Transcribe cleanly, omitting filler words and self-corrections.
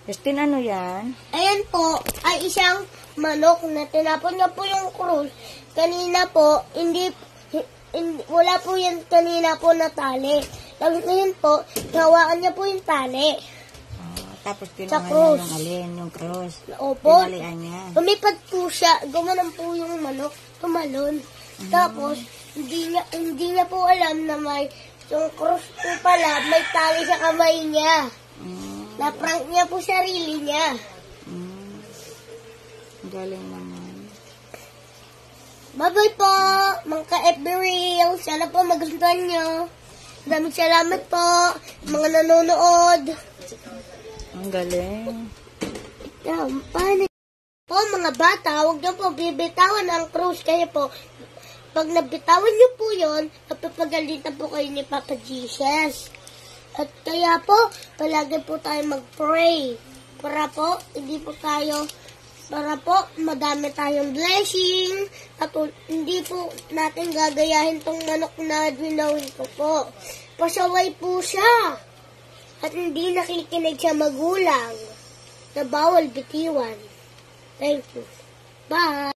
Justin, ano yan? Ayan po, ay isang manok na tinapon niya po yung krus. Kanina po, wala po yan kanina po na tali. Tapos ngayon po, hawakan niya po yung tali. Tapos Sa kinuha krus. niya yung alin, yung cross. Opo. Tinalian niya. Lumipad po siya, gumanon po yung manok, tumalon. Tapos, hindi niya po alam na may, yung krus po pala, may tali sa kamay niya. Na-prank niya po sarili niya. Galing naman. Bye-bye po, mga ka-FB Reels. Sana po magustuhan nyo. Maraming salamat po, mga nanonood. Ang galing. Paano po, mga bata, huwag niyo po bibitawan ang cruise. Kaya po, pag nabitawan niyo po yun, napapagalitan po kayo ni Papa Jesus. At kaya po, palagi po tayo mag-pray. Para po, para po, madami tayong blessing. At hindi po natin gagayahin tong manok na dinawin ko po. Pasaway po siya. At hindi nakikinig sa magulang na bawal bitiwan. Thank you. Bye!